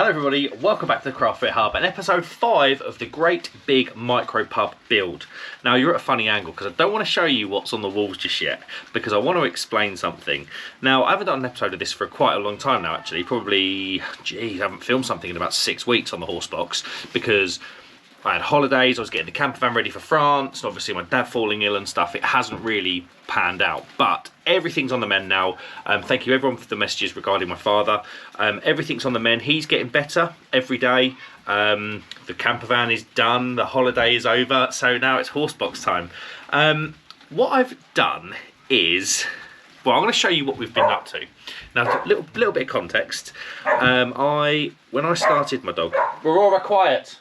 Hello everybody, welcome back to the Craft Beer Hub and episode 5 of the Great Big Micro Pub build. Now you're at a funny angle because I don't want to show you what's on the walls just yet because I want to explain something. Now I haven't done an episode of this for quite a long time now actually, probably, geez, I haven't filmed something in about 6 weeks on the horse box because I had holidays, I was getting the camper van ready for France, and obviously my dad falling ill and stuff, it hasn't really panned out. But everything's on the mend now. Thank you everyone for the messages regarding my father. Everything's on the mend, he's getting better every day. The camper van is done, the holiday is over, so now it's horse box time. What I've done is, well, I'm going to show you what we've been up to. Now, a little bit of context. When I started my dog, Aurora, quiet.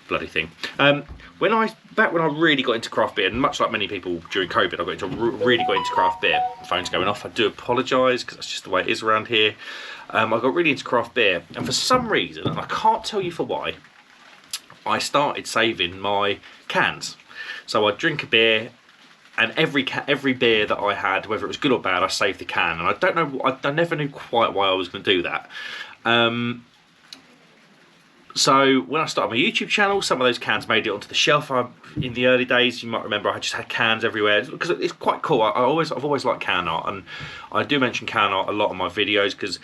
Bloody thing. Back when I really got into craft beer, and much like many people during COVID, really got into craft beer. Phone's going off. I do apologise because that's just the way it is around here. I got really into craft beer, and for some reason, and I can't tell you for why, I started saving my cans. So I'd drink a beer, and every beer that I had, whether it was good or bad, I saved the can. And I don't know, I never knew quite why I was going to do that. So when I started my YouTube channel, some of those cans made it onto the shelf. In the early days, you might remember I just had cans everywhere because it's quite cool. I've always liked can art, and I do mention can art a lot on my videos because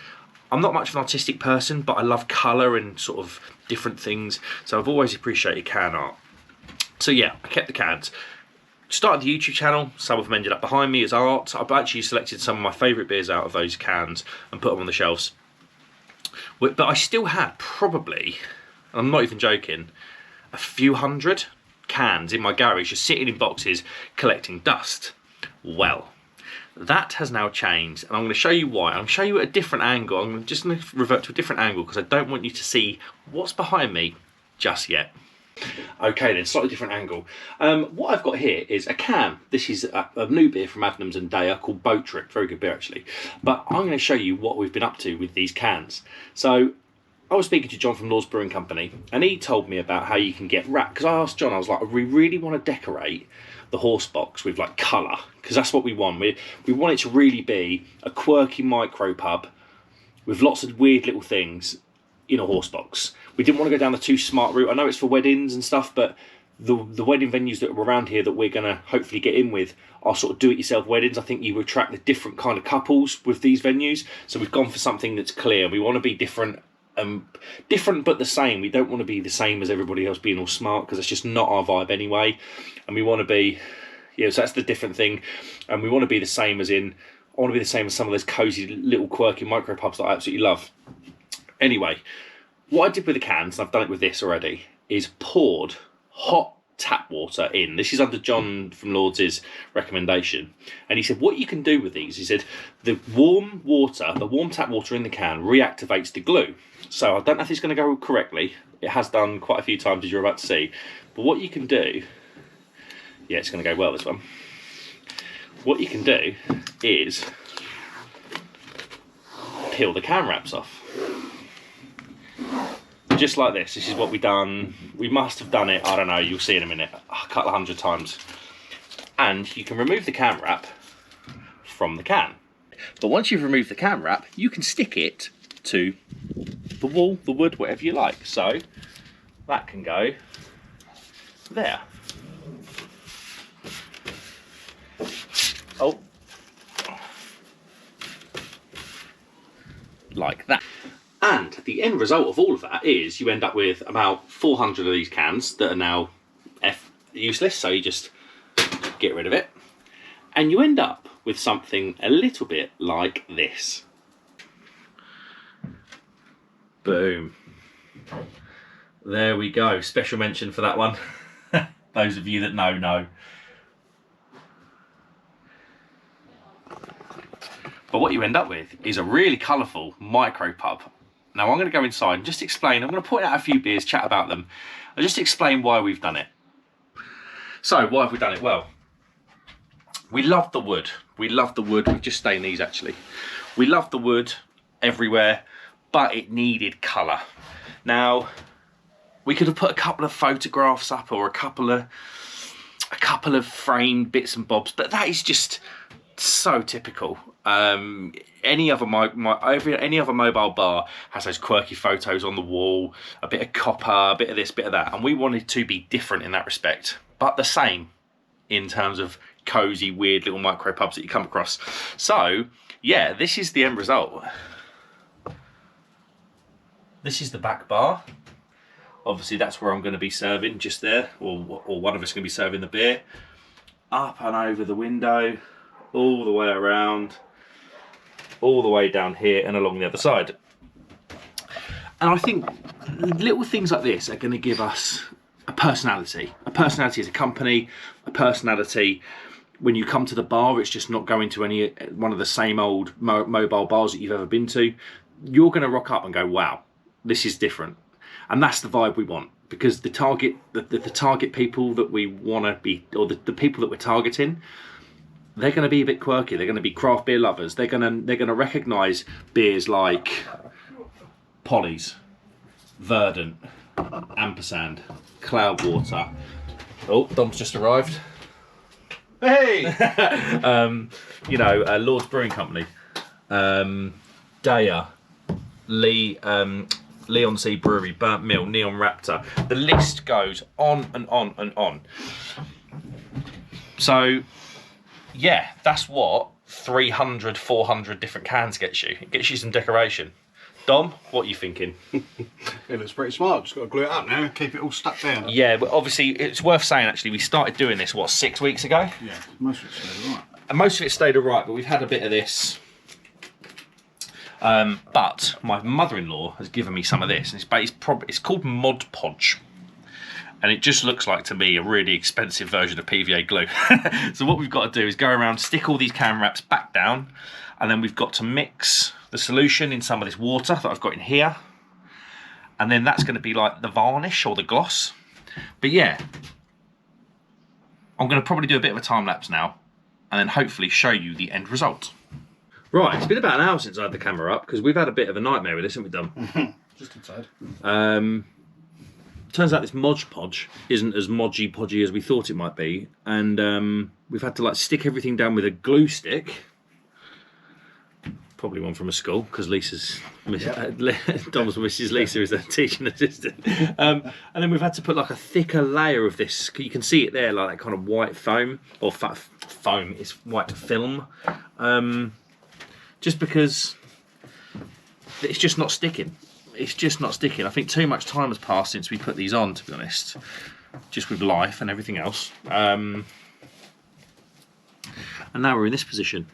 I'm not much of an artistic person, but I love colour and sort of different things. So I've always appreciated can art. So yeah, I kept the cans. Started the YouTube channel. Some of them ended up behind me as art. I've actually selected some of my favourite beers out of those cans and put them on the shelves. But I still had probably, and I'm not even joking, a few hundred cans in my garage just sitting in boxes collecting dust. Well, that has now changed, and I'm going to show you why. I'm going to show you at a different angle. I'm just going to revert to a different angle because I don't want you to see what's behind me just yet. Okay then, slightly different angle. What I've got here is a can. This is a new beer from Adnams and Daya called Boat Trip. Very good beer actually. But I'm going to show you what we've been up to with these cans. So I was speaking to John from Lord's Brewing Company, and he told me about how you can get wrapped. Because I asked John, I was like, we really want to decorate the horse box with like colour, because that's what we want. We want it to really be a quirky micro pub with lots of weird little things in a horse box. We didn't want to go down the too smart route. I know it's for weddings and stuff, but the wedding venues that are around here that we're going to hopefully get in with are sort of do-it-yourself weddings. I think you attract the different kind of couples with these venues. So we've gone for something that's clear. We want to be different but the same. We don't want to be the same as everybody else being all smart, because it's just not our vibe anyway. And we want to be, yeah, so that's the different thing. And we want to be the same as in, I want to be the same as some of those cosy little quirky micro pubs that I absolutely love. Anyway, what I did with the cans, and I've done it with this already, is poured hot tap water in. This is under John from Lord's' recommendation. And he said, what you can do with these, he said, the warm tap water in the can reactivates the glue. So I don't know if it's going to go correctly. It has done quite a few times, as you're about to see. But what you can do, yeah, it's going to go well, this one. What you can do is peel the can wraps off. Just like this. This is what we've done. We must have done it, I don't know, you'll see in a minute, a couple of hundred times. And you can remove the can wrap from the can. But once you've removed the can wrap, you can stick it to the wall, the wood, whatever you like. So that can go there. Oh. Like that. And the end result of all of that is you end up with about 400 of these cans that are now useless, so you just get rid of it. And you end up with something a little bit like this. Boom. There we go. Special mention for that one. Those of you that know. But what you end up with is a really colourful micro pub. Now I'm going to go inside and just explain, I'm going to point out a few beers, chat about them, and just explain why we've done it. So, why have we done it? Well, we love the wood. We love the wood. We've just stained these actually. We love the wood everywhere, but it needed colour. Now, we could have put a couple of photographs up or a couple of framed bits and bobs, but that is just so typical. Any other any other mobile bar has those quirky photos on the wall, a bit of copper, a bit of this, bit of that, and we wanted to be different in that respect, but the same in terms of cozy, weird little micro pubs that you come across. So yeah, this is the end result. This is the back bar. Obviously that's where I'm going to be serving, just there, or one of us is going to be serving the beer. Up and over the window, all the way around, all the way down here and along the other side. And I think little things like this are going to give us a personality as a company, a personality. When you come to the bar, it's just not going to one of the same old mobile bars that you've ever been to. You're going to rock up and go, wow, this is different. And that's the vibe we want, because the target people that we want to be, or the people that we're targeting, they're going to be a bit quirky. They're going to be craft beer lovers. They're going to recognise beers like Polly's, Verdant, Ampersand, Cloudwater. Oh, Dom's just arrived. Hey! You know, Lord's Brewing Company, Daya, Leon C Brewery, Burnt Mill, Neon Raptor. The list goes on and on and on. So yeah, that's what 300, 400 different cans gets you. It gets you some decoration. Dom, what are you thinking? It looks pretty smart. Just got to glue it up now and keep it all stuck down. Yeah, but obviously it's worth saying, actually, we started doing this, what, 6 weeks ago? Yeah, most of it stayed alright. And most of it stayed alright, but we've had a bit of this. But my mother-in-law has given me some of this, and it's called Mod Podge. And it just looks like, to me, a really expensive version of PVA glue. So what we've got to do is go around, stick all these can wraps back down, and then we've got to mix the solution in some of this water that I've got in here. And then that's going to be like the varnish or the gloss. But yeah, I'm going to probably do a bit of a time lapse now, and then hopefully show you the end result. Right, it's been about an hour since I had the camera up, because we've had a bit of a nightmare with this, haven't we, Dom? Just inside. Turns out this Mod Podge isn't as modgy podgy as we thought it might be, and we've had to like stick everything down with a glue stick. Probably one from a school, because Lisa's Dom's Mrs. Lisa is a teaching assistant. And then we've had to put like a thicker layer of this. You can see it there, like that kind of white foam, or foam. It's white film, just because it's just not sticking. It's just not sticking. I think too much time has passed since we put these on, to be honest, just with life and everything else. And now we're in this position.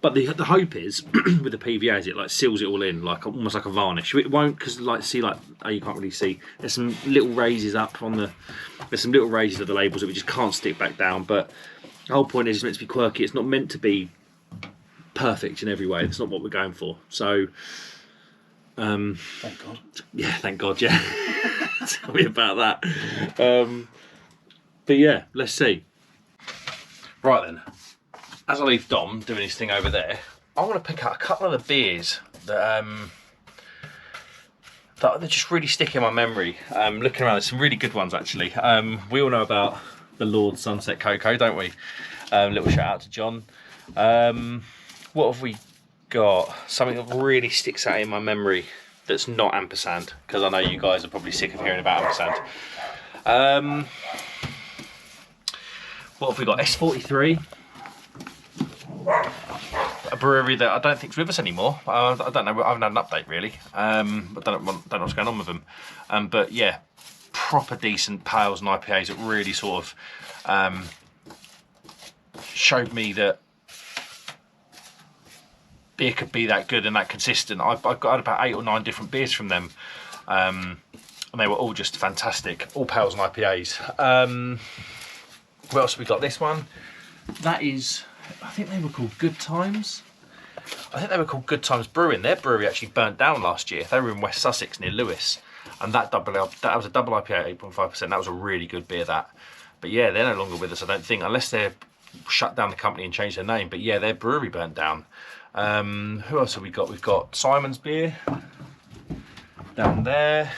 But the hope is with the PVA is it like seals it all in, like almost like a varnish. It won't, because like you can't really see. There's some little raises up on there's some little raises of the labels that we just can't stick back down. But the whole point is it's meant to be quirky. It's not meant to be perfect in every way. That's not what we're going for. So thank God. Yeah, thank God. Yeah. Tell me about that. But yeah, let's see. Right then. As I leave Dom doing his thing over there, I want to pick out a couple of the beers that just really stick in my memory. Looking around, there's some really good ones actually. We all know about the Lord Sunset Cocoa, don't we? Little shout out to John. What have we got? Something that really sticks out in my memory that's not Ampersand, because I know you guys are probably sick of hearing about Ampersand. What have we got? S43. A brewery that I don't think's with us anymore. I don't know. I haven't had an update really. I don't know what's going on with them. But yeah, proper decent pales and IPAs that really sort of showed me that beer could be that good and that consistent. I got about 8 or 9 different beers from them, and they were all just fantastic. All pales and IPAs. What else have we got? This one. That is. I think they were called Good Times. I think they were called Good Times Brewing. Their brewery actually burnt down last year. They were in West Sussex near Lewes, and that was a double IPA, 8.5%. That was a really good beer. That, but yeah, they're no longer with us. I don't think, unless they're shut down the company and changed their name. But yeah, their brewery burnt down. Who else have we got? We've got Simon's Beer down there.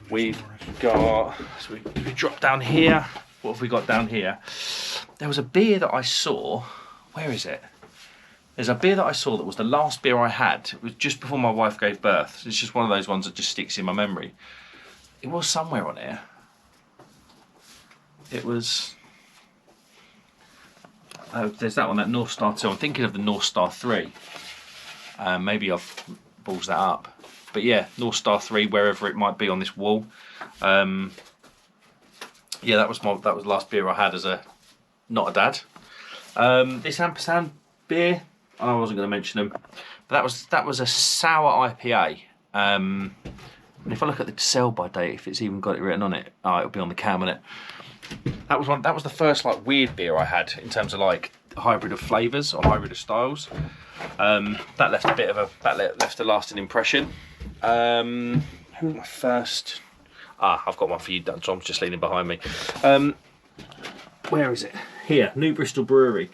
We've got. So we drop down here. What have we got down here? There was a beer that I saw where is it? There's a beer that I saw that was the last beer I had. It was just before my wife gave birth. It's just one of those ones that just sticks in my memory. It was somewhere on here. It was... Oh, there's that one, that North Star 2. I'm thinking of the North Star 3. Maybe I've balls that up. But yeah, North Star 3, wherever it might be on this wall. Yeah, that was the last beer I had as a not a dad. This Ampersand beer, I wasn't going to mention them, but that was a sour IPA. And if I look at the sell by date, if it's even got it written on it, it'll be on the can, won't it? That was the first like weird beer I had in terms of like hybrid of flavours or hybrid of styles. That left left a lasting impression. Who was my first? I've got one for you, Tom's just leaning behind me. Where is it? Here, New Bristol Brewery.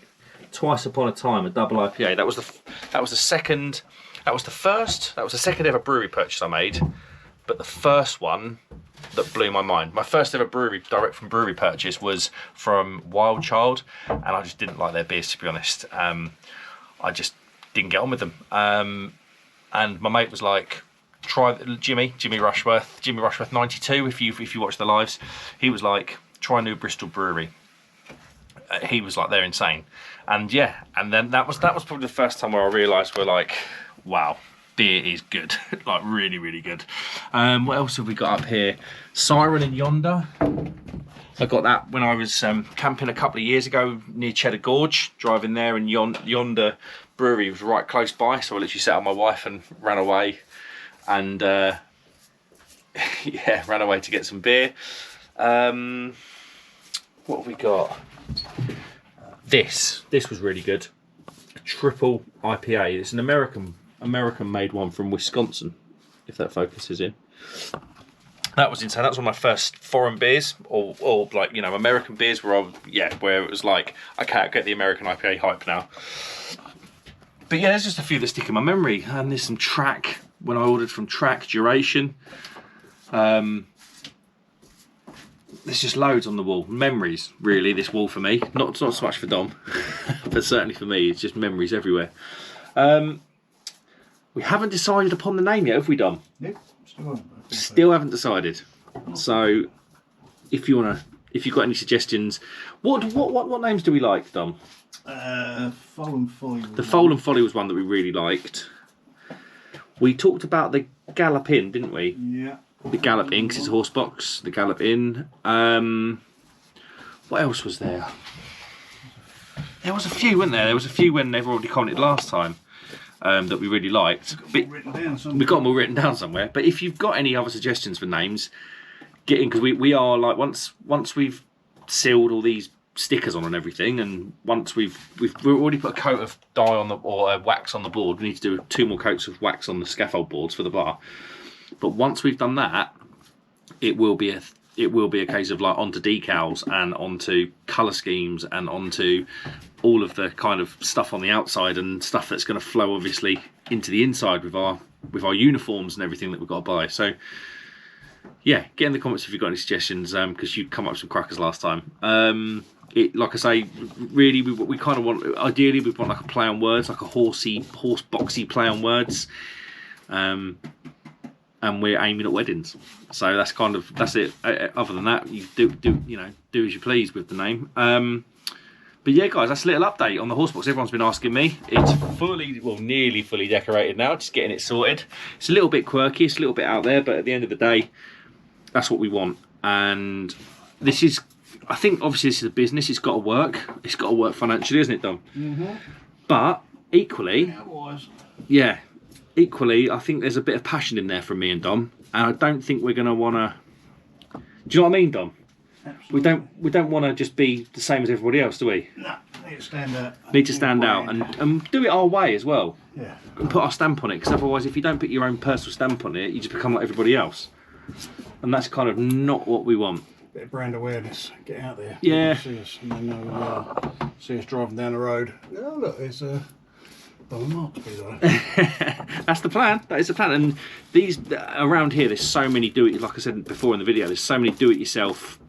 Twice Upon a Time, a double IPA. That was the second ever brewery purchase I made, but the first one that blew my mind. My first ever direct from brewery purchase was from Wild Child, and I just didn't like their beers, to be honest. I just didn't get on with them. And my mate was like, try Jimmy Rushworth 92. If you watch the lives, he was like, try New Bristol Brewery. He was like, they're insane. And yeah, and then that was probably the first time where I realised we're like, wow, beer is good. Like really, really good. What else have we got up here? Siren and Yonder. I got that when I was camping a couple of years ago near Cheddar Gorge, driving there, and Yonder Brewery was right close by, so I literally set up my wife and ran away, and ran away to get some beer. What have we got? This was really good. A triple IPA. It's an American made one from Wisconsin, if that focuses in. That was insane. That was one of my first foreign beers, or like, you know, American beers where it was like, okay, I get the American IPA hype now. But yeah, there's just a few that stick in my memory. And there's some Track, when I ordered from Track, Duration. There's just loads on the wall. Memories, really, this wall for me. Not so much for Dom, but certainly for me, it's just memories everywhere. We haven't decided upon the name yet, have we, Dom? Nope, still haven't decided. So, if you've got any suggestions, what names do we like, Dom? Foal and Folly. The Foal and Folly was one that we really liked. We talked about the Gallop Inn, didn't we? Yeah. The Gallop Inn, because it's a horse box. The Gallop Inn. What else was there? There was a few, weren't there? There was a few when they've already commented last time that we really liked. We've got them all written down somewhere. But if you've got any other suggestions for names, get in, because we are like, once we've sealed all these stickers on and everything, and once we've already put a coat of dye on wax on the board. We need to do 2 more coats of wax on the scaffold boards for the bar. But once we've done that, it will be a case of like onto decals and onto colour schemes and onto all of the kind of stuff on the outside and stuff that's going to flow obviously into the inside with our uniforms and everything that we've got to buy. So yeah, get in the comments if you've got any suggestions, because you come up with some crackers last time. Like I say, really we kind of want, ideally we want like a play on words, like a horse boxy play on words. And we're aiming at weddings, so that's it. Other than that, you do as you please with the name. But yeah, guys, that's a little update on the horse box. Everyone's been asking me. It's nearly fully decorated now. Just getting it sorted. It's a little bit quirky. It's a little bit out there, but at the end of the day, that's what we want. And this is, I think, obviously this is a business. It's got to work. It's got to work financially, isn't it, Dom? Mm-hmm. But equally, yeah. Equally, I think there's a bit of passion in there from me and Dom, and I don't think we're going to want to. Do you know what I mean, Dom? Absolutely. We don't want to just be the same as everybody else, do we? No, need to stand out. Need to stand out and do it our way as well. Yeah. And put our stamp on it, because otherwise, if you don't put your own personal stamp on it, you just become like everybody else, and that's kind of not what we want. Bit of brand awareness. Get out there. Yeah. See us, and they know, see us driving down the road. Oh look, there's That's the plan. That is the plan. And these around here, there's so many like I said before in the video, there's so many do-it-yourself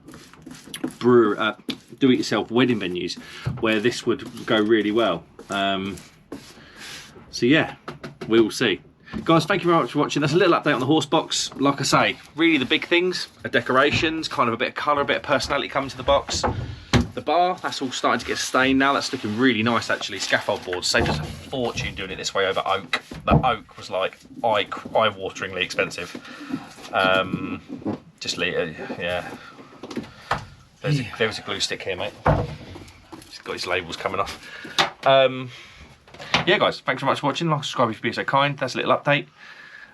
do-it-yourself wedding venues where this would go really well. So yeah, we will see. Guys, thank you very much for watching. That's a little update on the horse box. Like I say, really the big things are decorations, kind of a bit of colour, a bit of personality coming to the box. The bar, that's all starting to get stained now. That's looking really nice actually. Scaffold boards, saved us a fortune doing it this way over oak. The oak was like eye-wateringly expensive. Yeah. There was a glue stick here, mate. He's got his labels coming off. Yeah, guys, thanks very much for watching. Like, subscribe if you're being so kind. That's a little update.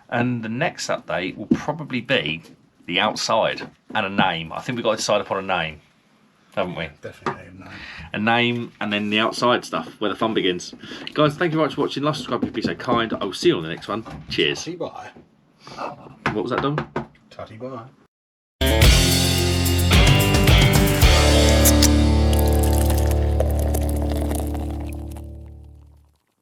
And the next update will probably be the outside and a name. I think we've got to decide upon a name, haven't we? Definitely a name. A name, and then the outside stuff, where the fun begins. Guys, thank you very much for watching. Like, subscribe if you're being so kind. I will see you on the next one. Cheers. Tutty bye. What was that, Dom? Tutty bye.